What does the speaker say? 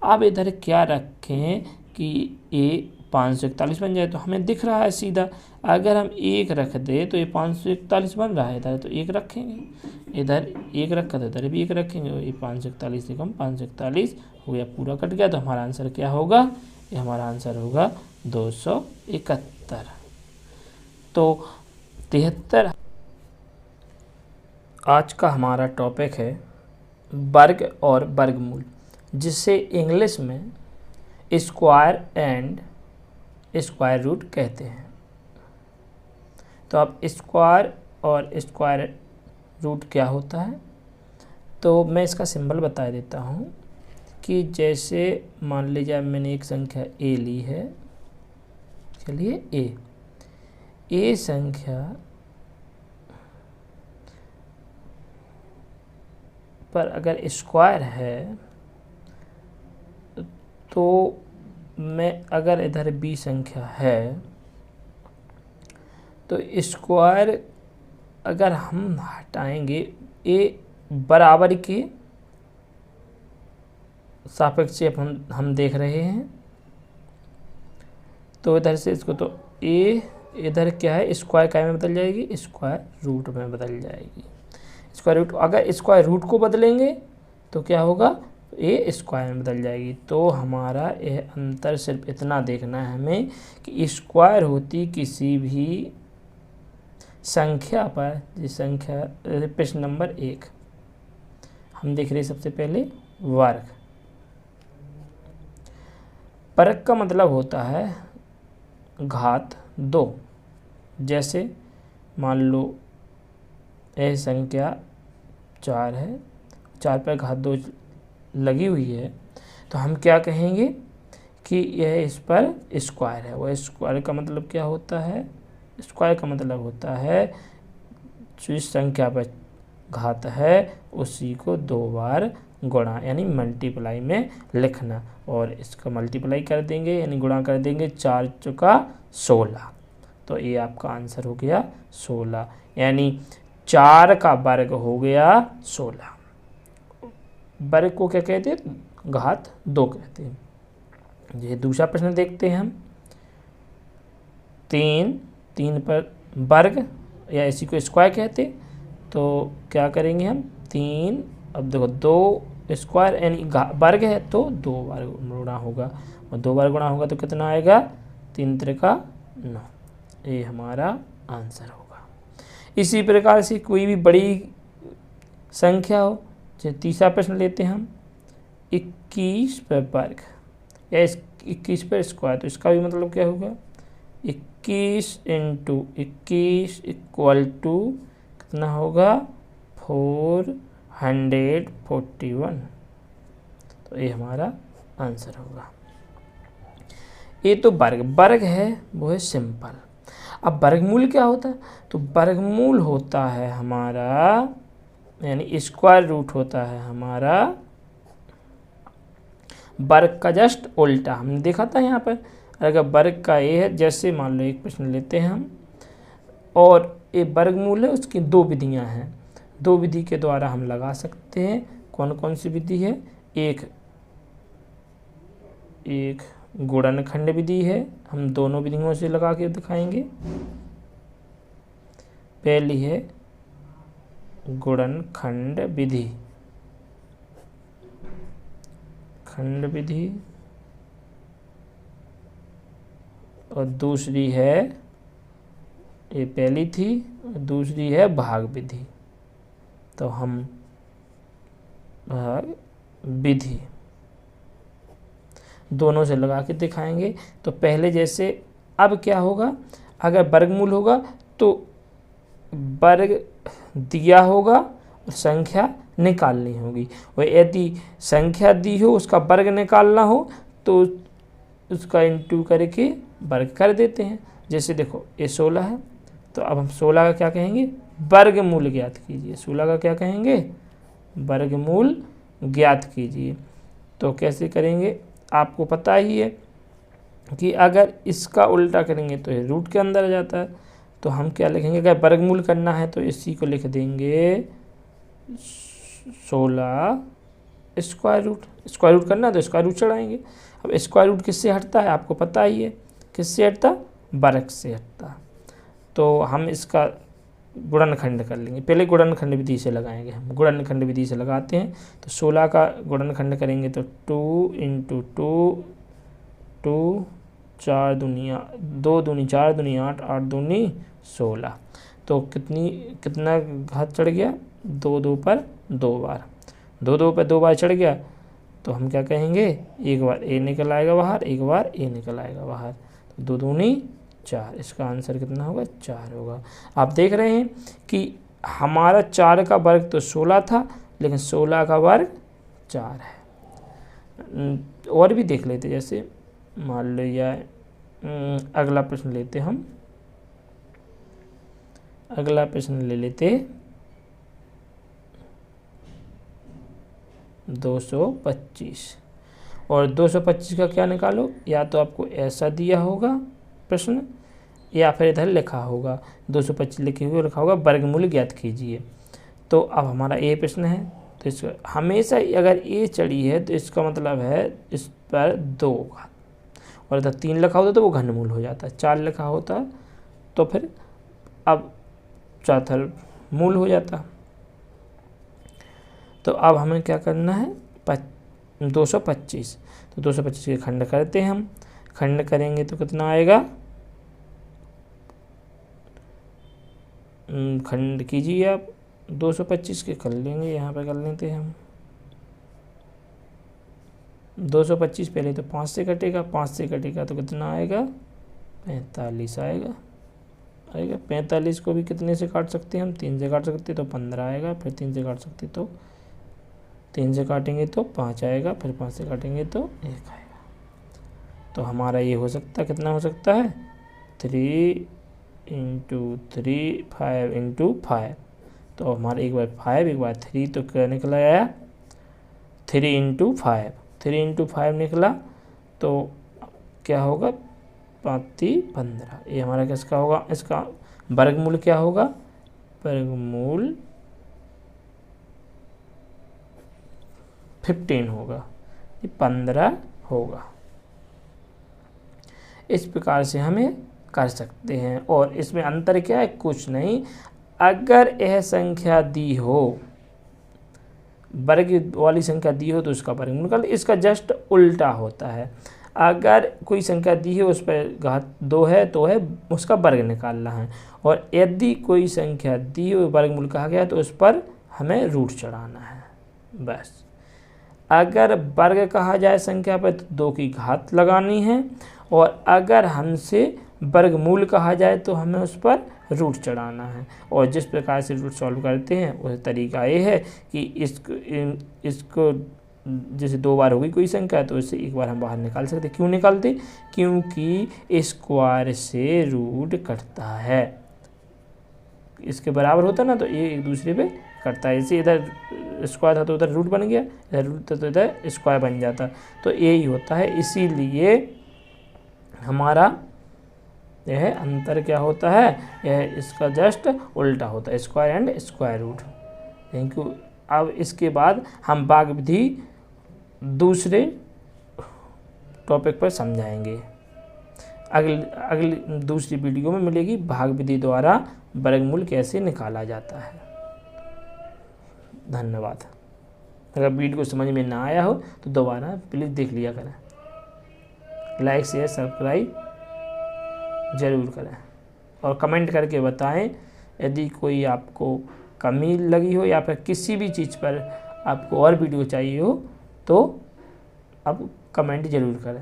अब इधर क्या रखें कि ए 541 बन जाए, तो हमें दिख रहा है सीधा। अगर हम 1 रख दे तो ये 541 बन रहा है इधर, तो 1 रखेंगे, इधर 1 रखा तो इधर भी 1 रखेंगे, ये 541 से कम 541 हो गया, पूरा कट गया। तो हमारा आंसर क्या होगा, ये हमारा आंसर होगा 271। तो 73। आज का हमारा टॉपिक है वर्ग और वर्गमूल, जिसे इंग्लिश में स्क्वायर एंड स्क्वायर रूट कहते हैं। तो अब स्क्वायर और स्क्वायर रूट क्या होता है, तो मैं इसका सिंबल बता देता हूँ कि जैसे मान लीजिए मैंने एक संख्या ए ली है, चलिए ए संख्या पर अगर स्क्वायर है, तो मैं अगर इधर बी संख्या है तो स्क्वायर अगर हम हटाएंगे ए बराबर के सापेक्ष हम देख रहे हैं, तो इधर से इसको तो ए इधर क्या है, स्क्वायर क्या में बदल जाएगी, स्क्वायर रूट में बदल जाएगी। स्क्वायर रूट, अगर स्क्वायर रूट को बदलेंगे तो क्या होगा, ए स्क्वायर में बदल जाएगी। तो हमारा यह अंतर सिर्फ इतना देखना है हमें कि स्क्वायर होती किसी भी संख्या पर, जिस संख्या प्रश्न नंबर 1 हम देख रहे हैं सबसे पहले वर्ग। वर्ग का मतलब होता है घात 2। जैसे मान लो यह संख्या 4 है, 4 पर घात 2 लगी हुई है, तो हम क्या कहेंगे कि यह इस पर स्क्वायर है। वह स्क्वायर का मतलब क्या होता है, स्क्वायर का मतलब होता है जिस संख्या पर घात है उसी को 2 बार गुणा यानी मल्टीप्लाई में लिखना, और इसका मल्टीप्लाई कर देंगे यानी गुणा कर देंगे, 4 चौका 16। तो ये आपका आंसर हो गया 16, यानी 4 का वर्ग हो गया 16। वर्ग को क्या कहते हैं, घात 2 कहते हैं। ये दूसरा प्रश्न देखते हैं हम। 3 पर वर्ग या इसी को स्क्वायर कहते, तो क्या करेंगे हम 3, अब देखो 2 स्क्वायर यानी वर्ग है तो 2 बार गुणा होगा, और 2 बार गुणा होगा तो कितना आएगा, 3 त्रिका 9। ये हमारा आंसर होगा। इसी प्रकार से कोई भी बड़ी संख्या हो, जैसे तीसरा प्रश्न लेते हैं हम, 21 पर वर्ग या 21 पर स्क्वायर, तो इसका भी मतलब क्या होगा, 21 × 21 इक्वल टू कितना होगा, 441। तो ये हमारा आंसर होगा। ये तो वर्ग है, वो है सिंपल। अब वर्गमूल क्या होता है, तो वर्गमूल होता है हमारा यानी स्क्वायर रूट होता है हमारा वर्ग का जस्ट उल्टा। हमने देखा था यहाँ पर, अगर वर्ग का ये है, जैसे मान लो एक प्रश्न लेते हैं हम, और ये वर्गमूल है, उसकी 2 विधियाँ हैं। 2 विधि के द्वारा हम लगा सकते हैं। कौन कौन सी विधि है, एक गुणनखंड विधि है, हम दोनों विधियों से लगा के दिखाएंगे। पहली है गुणनखंड विधि, खंड विधि, और दूसरी है, ये पहली थी, और दूसरी है भाग विधि। तो हम भाग विधि दोनों से लगा के दिखाएंगे। तो पहले जैसे, अब क्या होगा, अगर वर्गमूल होगा तो वर्ग दिया होगा और संख्या निकालनी होगी, और यदि संख्या दी हो उसका वर्ग निकालना हो तो उसका इंटू करके वर्ग कर देते हैं। जैसे देखो ये 16 है, तो अब हम 16 का क्या कहेंगे, वर्गमूल ज्ञात कीजिए। 16 का क्या कहेंगे, वर्गमूल ज्ञात कीजिए। तो कैसे करेंगे, आपको पता ही है कि अगर इसका उल्टा करेंगे तो ये रूट के अंदर आ जाता है। तो हम क्या लिखेंगे, अगर वर्गमूल करना है तो इसी को लिख देंगे 16 स्क्वायर रूट करना तो स्क्वायर रूट चढ़ाएंगे। अब स्क्वायर रूट किससे हटता है आपको पता ही है, किससे हटता, वर्ग से हटता। तो हम इसका गुणनखंड कर लेंगे, पहले गुणनखंड विधि से लगाएंगे, हम गुणनखंड विधि से लगाते हैं। तो 16 का गुणनखंड करेंगे तो 2 × 2, 2 4 दूनी 2 दूनी 4 दूनी 8, 8 दूनी 16। तो कितना घात चढ़ गया, 2 2 पर 2 बार, 2 2 पर 2 बार चढ़ गया। तो हम क्या कहेंगे, एक बार a निकल आएगा बाहर, एक बार a निकल आएगा बाहर, तो 2 दूनी 4। इसका आंसर कितना होगा, 4 होगा। आप देख रहे हैं कि हमारा 4 का वर्ग तो 16 था, लेकिन 16 का वर्ग 4 है। और भी देख लेते, जैसे मान लो या अगला प्रश्न लेते हम, अगला प्रश्न ले लेते 225। और 225 का क्या निकालो, या तो आपको ऐसा दिया होगा प्रश्न, या फिर इधर लिखा होगा 225 लिखे हुए लिखा होगा वर्गमूल ज्ञात कीजिए। तो अब हमारा ये प्रश्न है, तो इसका हमेशा अगर ए चढ़ी है तो इसका मतलब है इस पर 2 घात, और इधर 3 लिखा होता तो वो घनमूल हो जाता, 4 लिखा होता तो फिर अब चौथा मूल हो जाता। तो अब हमें क्या करना है, 225। तो 225 के खंड करते हैं हम, खंड करेंगे तो कितना आएगा, खंड कीजिए आप 225 के, कर लेंगे यहाँ पे, कर लेते हैं हम 225। पहले तो 5 से कटेगा, 5 से कटेगा तो कितना आएगा, 45 आएगा। 45 को भी कितने से काट सकते हैं हम, 3 से काट सकते तो 15 आएगा, फिर 3 से काट सकते तो 3 से काटेंगे तो 5 आएगा, फिर 5 से काटेंगे तो 1 आएगा। तो हमारा ये हो सकता है, कितना हो सकता है, 3 × 3 5 × 5। तो हमारा एक बार 5 एक बार 3, तो क्या निकला आया, 3 × 5, 3 × 5 निकला। तो क्या होगा, 5 15। ये हमारा किसका होगा, इसका वर्गमूल क्या होगा, वर्गमूल 15 होगा, 15 होगा। इस प्रकार से हमें कर सकते हैं। और इसमें अंतर क्या है, कुछ नहीं, अगर यह संख्या दी हो, वर्ग वाली संख्या दी हो तो उसका वर्गमूल निकाल, इसका जस्ट उल्टा होता है। अगर कोई संख्या दी है उस पर घात 2 है तो है उसका वर्ग निकालना है, और यदि कोई संख्या दी हो वर्गमूल कहा गया तो उस पर हमें रूट चढ़ाना है बस। अगर वर्ग कहा जाए संख्या पर तो 2 की घात लगानी है, और अगर हमसे वर्गमूल कहा जाए तो हमें उस पर रूट चढ़ाना है। और जिस प्रकार से रूट सॉल्व करते हैं वह तरीका ये है कि इसको जैसे 2 बार होगी कोई संख्या तो इससे एक बार हम बाहर निकाल सकते। क्यों निकालते, क्योंकि स्क्वायर से रूट कटता है, इसके बराबर होता ना तो ये एक दूसरे पे कटता है। इसे इधर स्क्वायर था तो उधर रूट बन गया, इधर रूट था तो इधर स्क्वायर बन जाता, तो यही होता है। इसीलिए हमारा यह अंतर क्या होता है, यह इसका जस्ट उल्टा होता है, square and square root. Thank you. अब इसके बाद हम भाग विधि दूसरे टॉपिक पर समझाएंगे। अगली दूसरी वीडियो में मिलेगी भाग विधि द्वारा वर्गमूल कैसे निकाला जाता है। धन्यवाद। अगर वीडियो को समझ में ना आया हो तो दोबारा प्लीज़ देख लिया करें, लाइक शेयर सब्सक्राइब ज़रूर करें, और कमेंट करके बताएं यदि कोई आपको कमी लगी हो या फिर किसी भी चीज़ पर आपको और वीडियो चाहिए हो तो आप कमेंट ज़रूर करें।